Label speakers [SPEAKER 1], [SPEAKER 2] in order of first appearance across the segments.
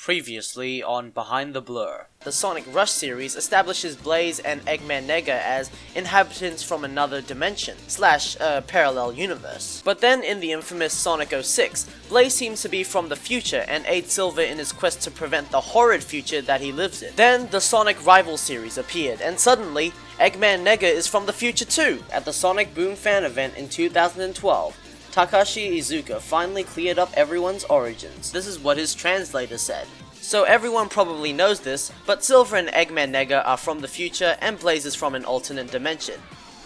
[SPEAKER 1] Previously on Behind the Blur. The Sonic Rush series establishes Blaze and Eggman Nega as inhabitants from another dimension / parallel universe. But then in the infamous Sonic 06, Blaze seems to be from the future and aids Silver in his quest to prevent the horrid future that he lives in. Then the Sonic Rival series appeared, and suddenly Eggman Nega is from the future too. At the Sonic Boom fan event in 2012, Takashi Iizuka finally cleared up everyone's origins. This is what his translator said. So everyone probably knows this, but Silver and Eggman Nega are from the future and Blaze is from an alternate dimension.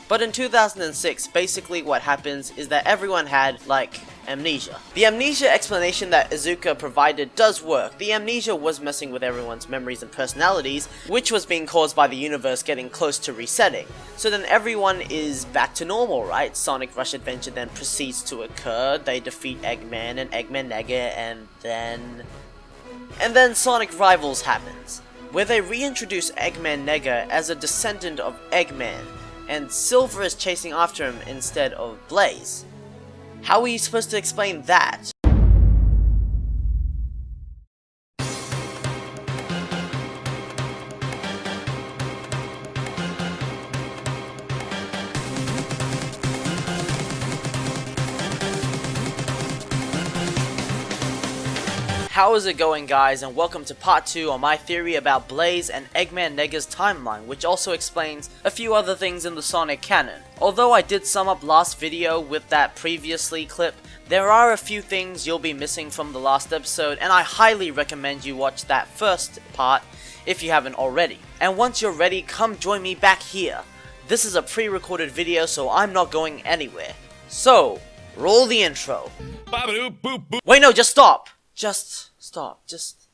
[SPEAKER 1] But in 2006, basically what happens is that everyone had, amnesia. The amnesia explanation that Iizuka provided does work. The amnesia was messing with everyone's memories and personalities, which was being caused by the universe getting close to resetting. So then everyone is back to normal, right? Sonic Rush Adventure then proceeds to occur, they defeat Eggman and Eggman Nega, and then Sonic Rivals happens, where they reintroduce Eggman Nega as a descendant of Eggman, and Silver is chasing after him instead of Blaze. How are you supposed to explain that? How is it going, guys, and welcome to part 2 on my theory about Blaze and Eggman Nega's timeline, which also explains a few other things in the Sonic canon. Although I did sum up last video with that previously clip, there are a few things you'll be missing from the last episode, and I highly recommend you watch that first part if you haven't already. And once you're ready, come join me back here. This is a pre-recorded video, so I'm not going anywhere. So, roll the intro. Wait, no, just stop! Just stop. Just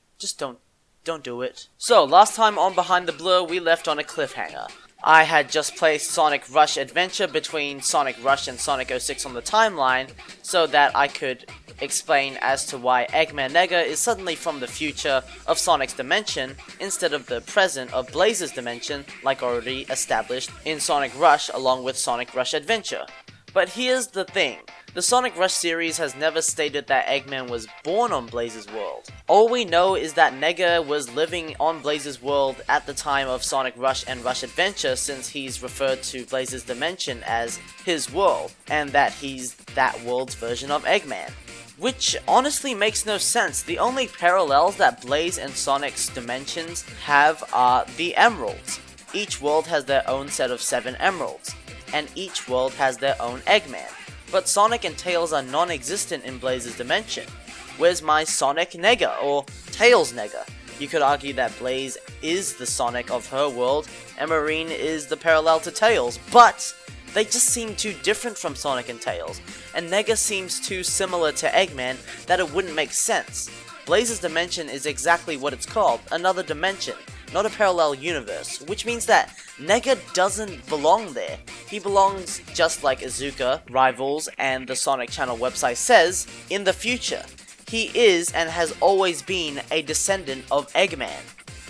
[SPEAKER 1] don't do it. So, last time on Behind the Blur, we left on a cliffhanger. I had just placed Sonic Rush Adventure between Sonic Rush and Sonic 06 on the timeline, so that I could explain as to why Eggman Nega is suddenly from the future of Sonic's dimension, instead of the present of Blaze's dimension, like already established in Sonic Rush along with Sonic Rush Adventure. But here's the thing. The Sonic Rush series has never stated that Eggman was born on Blaze's world. All we know is that Nega was living on Blaze's world at the time of Sonic Rush and Rush Adventure, since he's referred to Blaze's dimension as his world, and that he's that world's version of Eggman. Which honestly makes no sense. The only parallels that Blaze and Sonic's dimensions have are the emeralds. Each world has their own set of 7 emeralds, and each world has their own Eggman. But Sonic and Tails are non-existent in Blaze's dimension. Where's my Sonic Nega, or Tails Nega? You could argue that Blaze is the Sonic of her world, and Marine is the parallel to Tails, but they just seem too different from Sonic and Tails, and Nega seems too similar to Eggman that it wouldn't make sense. Blaze's dimension is exactly what it's called, another dimension, not a parallel universe, which means that Nega doesn't belong there. He belongs, just like Iizuka, Rivals, and the Sonic Channel website says, in the future. He is and has always been a descendant of Eggman.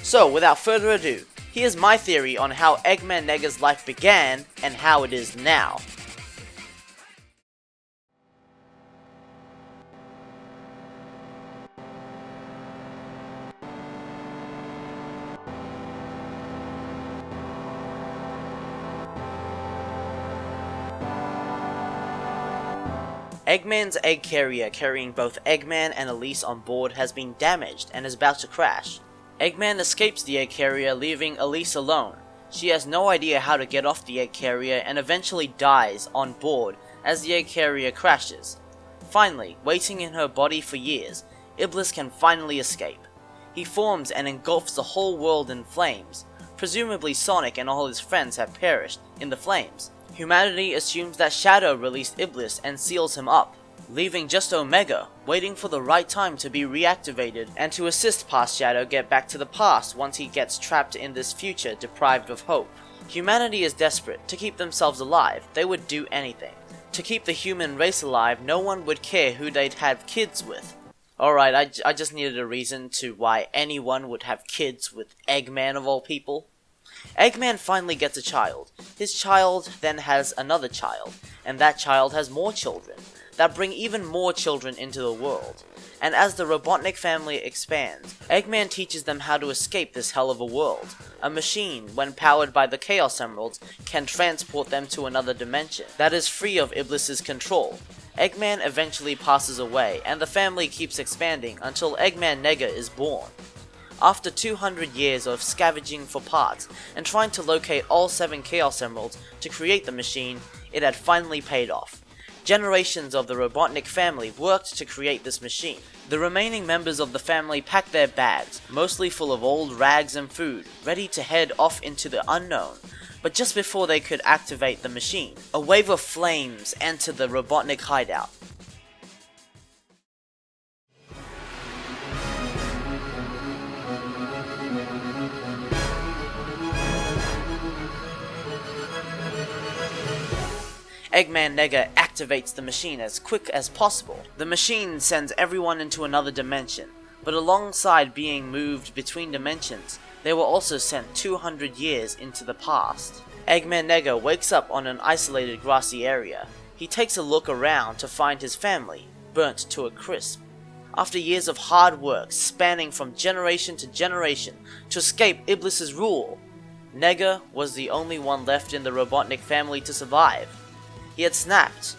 [SPEAKER 1] So, without further ado, here's my theory on how Eggman Nega's life began and how it is now. Eggman's egg carrier carrying both Eggman and Elise on board has been damaged and is about to crash. Eggman escapes the egg carrier, leaving Elise alone. She has no idea how to get off the egg carrier and eventually dies on board as the egg carrier crashes. Finally, waiting in her body for years, Iblis can finally escape. He forms and engulfs the whole world in flames. Presumably Sonic and all his friends have perished in the flames. Humanity assumes that Shadow released Iblis and seals him up, leaving just Omega, waiting for the right time to be reactivated and to assist past Shadow get back to the past once he gets trapped in this future deprived of hope. Humanity is desperate. To keep themselves alive, they would do anything. To keep the human race alive, no one would care who they'd have kids with. Alright, I just needed a reason to why anyone would have kids with Eggman of all people. Eggman finally gets a child. His child then has another child, and that child has more children, that bring even more children into the world. and as the Robotnik family expands, Eggman teaches them how to escape this hell of a world. A machine, when powered by the Chaos Emeralds, can transport them to another dimension that is free of Iblis's control. Eggman eventually passes away, and the family keeps expanding until Eggman Nega is born. After 200 years of scavenging for parts and trying to locate all 7 Chaos Emeralds to create the machine, it had finally paid off. Generations of the Robotnik family worked to create this machine. The remaining members of the family packed their bags, mostly full of old rags and food, ready to head off into the unknown. But just before they could activate the machine, a wave of flames entered the Robotnik hideout. Eggman Nega activates the machine as quick as possible. The machine sends everyone into another dimension, but alongside being moved between dimensions, they were also sent 200 years into the past. Eggman Nega wakes up on an isolated grassy area. He takes a look around to find his family, burnt to a crisp. After years of hard work spanning from generation to generation to escape Iblis's rule, Nega was the only one left in the Robotnik family to survive. He had snapped.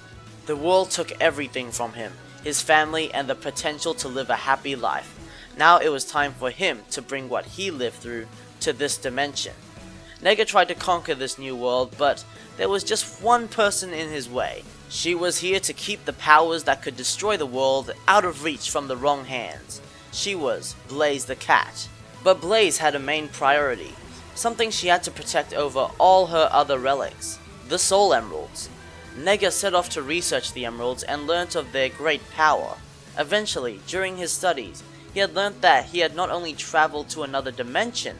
[SPEAKER 1] The world took everything from him, his family and the potential to live a happy life. Now it was time for him to bring what he lived through to this dimension. Nega tried to conquer this new world, but there was just one person in his way. She was here to keep the powers that could destroy the world out of reach from the wrong hands. She was Blaze the cat. But Blaze had a main priority, something she had to protect over all her other relics, the Soul Emeralds. Nega set off to research the emeralds and learnt of their great power. Eventually, during his studies, he had learnt that he had not only traveled to another dimension,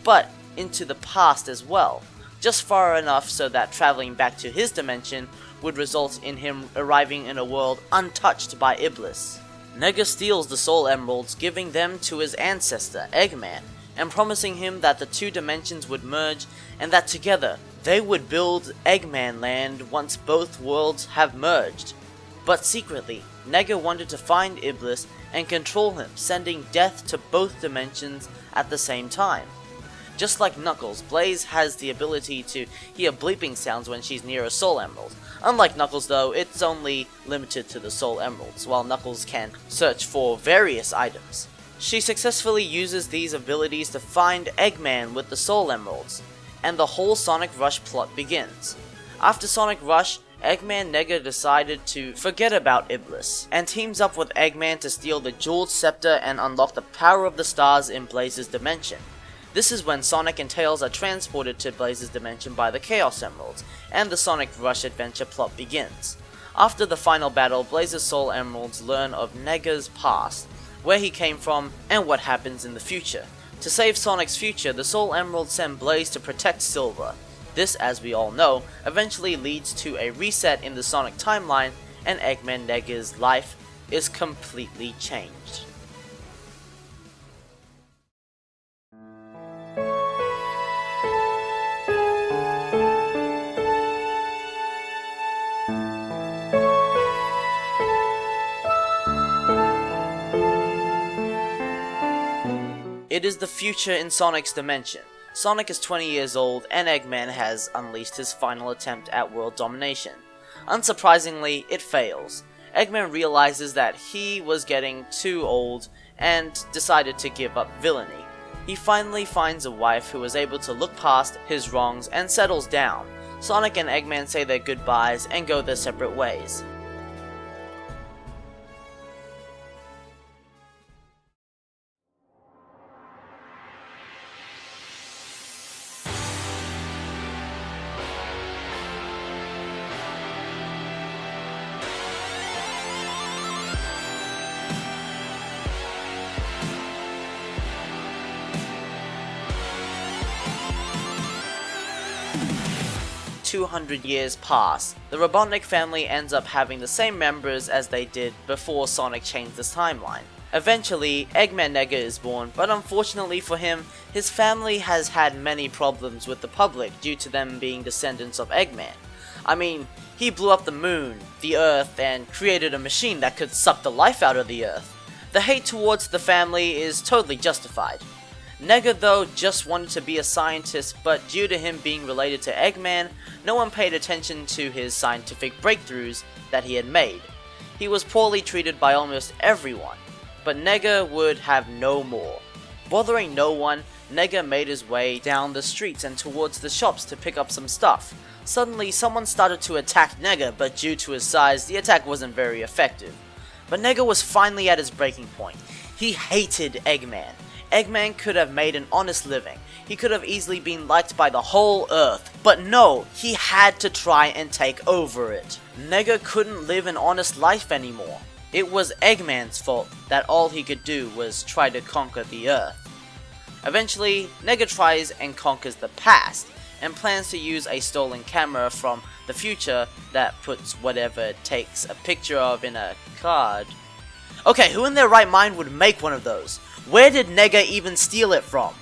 [SPEAKER 1] but into the past as well, just far enough so that traveling back to his dimension would result in him arriving in a world untouched by Iblis. Nega steals the Soul Emeralds, giving them to his ancestor, Eggman, and promising him that the 2 dimensions would merge and that together they would build Eggman Land once both worlds have merged. But secretly, Nega wanted to find Iblis and control him, sending death to both dimensions at the same time. Just like Knuckles, Blaze has the ability to hear bleeping sounds when she's near a Soul Emerald. Unlike Knuckles though, it's only limited to the Soul Emeralds, while Knuckles can search for various items. She successfully uses these abilities to find Eggman with the Soul Emeralds, and the whole Sonic Rush plot begins. After Sonic Rush, Eggman Nega decided to forget about Iblis, and teams up with Eggman to steal the Jeweled Scepter and unlock the power of the stars in Blaze's dimension. This is when Sonic and Tails are transported to Blaze's dimension by the Chaos Emeralds, and the Sonic Rush adventure plot begins. After the final battle, Blaze's Soul Emeralds learn of Nega's past, where he came from, and what happens in the future. To save Sonic's future, the Soul Emeralds send Blaze to protect Silver. This, as we all know, eventually leads to a reset in the Sonic timeline, and Eggman Nega's life is completely changed. It is the future in Sonic's dimension. Sonic is 20 years old, and Eggman has unleashed his final attempt at world domination. Unsurprisingly, it fails. Eggman realizes that he was getting too old, and decided to give up villainy. He finally finds a wife who is able to look past his wrongs and settles down. Sonic and Eggman say their goodbyes and go their separate ways. "200 years pass. The Robotnik family ends up having the same members as they did before Sonic changed this timeline. Eventually, Eggman Nega is born, but unfortunately for him, his family has had many problems with the public due to them being descendants of Eggman. I mean, he blew up the moon, the Earth, and created a machine that could suck the life out of the Earth. The hate towards the family is totally justified. Nega though just wanted to be a scientist, but due to him being related to Eggman, no one paid attention to his scientific breakthroughs that he had made. He was poorly treated by almost everyone, but Nega would have no more. Bothering no one, Nega made his way down the streets and towards the shops to pick up some stuff. Suddenly, someone started to attack Nega, but due to his size, the attack wasn't very effective. But Nega was finally at his breaking point. He hated Eggman. Eggman could have made an honest living. He could have easily been liked by the whole Earth. But no, he had to try and take over it. Nega couldn't live an honest life anymore. It was Eggman's fault that all he could do was try to conquer the Earth. Eventually, Nega tries and conquers the past, and plans to use a stolen camera from the future that puts whatever it takes a picture of in a card. Okay, who in their right mind would make one of those? Where did Nega even steal it from?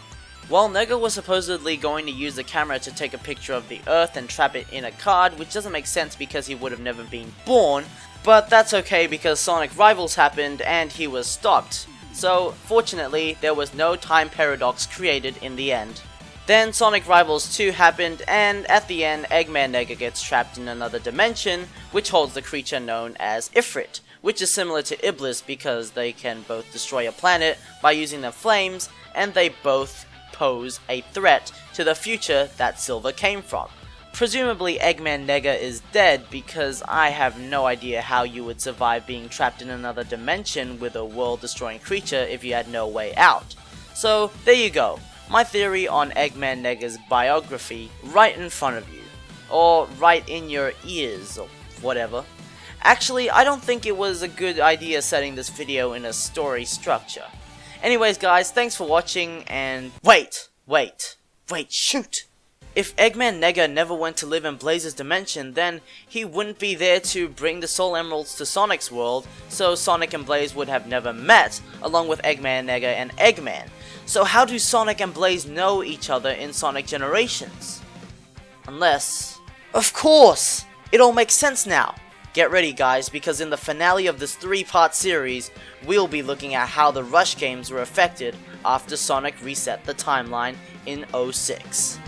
[SPEAKER 1] Well, Nega was supposedly going to use the camera to take a picture of the Earth and trap it in a card, which doesn't make sense because he would have never been born, but that's okay because Sonic Rivals happened and he was stopped. So, fortunately, there was no time paradox created in the end. Then Sonic Rivals 2 happened, and at the end, Eggman Nega gets trapped in another dimension, which holds the creature known as Ifrit, which is similar to Iblis because they can both destroy a planet by using their flames, and they both pose a threat to the future that Silver came from. Presumably Eggman Nega is dead because I have no idea how you would survive being trapped in another dimension with a world-destroying creature if you had no way out. So there you go, my theory on Eggman Nega's biography right in front of you. Or right in your ears, or whatever. Actually, I don't think it was a good idea setting this video in a story structure. Anyways guys, thanks for watching, and wait, shoot! If Eggman Nega never went to live in Blaze's dimension, then he wouldn't be there to bring the Soul Emeralds to Sonic's world, so Sonic and Blaze would have never met, along with Eggman Nega and Eggman. So how do Sonic and Blaze know each other in Sonic Generations? Unless... Of course! It all makes sense now! Get ready guys, because in the finale of this 3-part series, we'll be looking at how the Rush games were affected after Sonic reset the timeline in 06.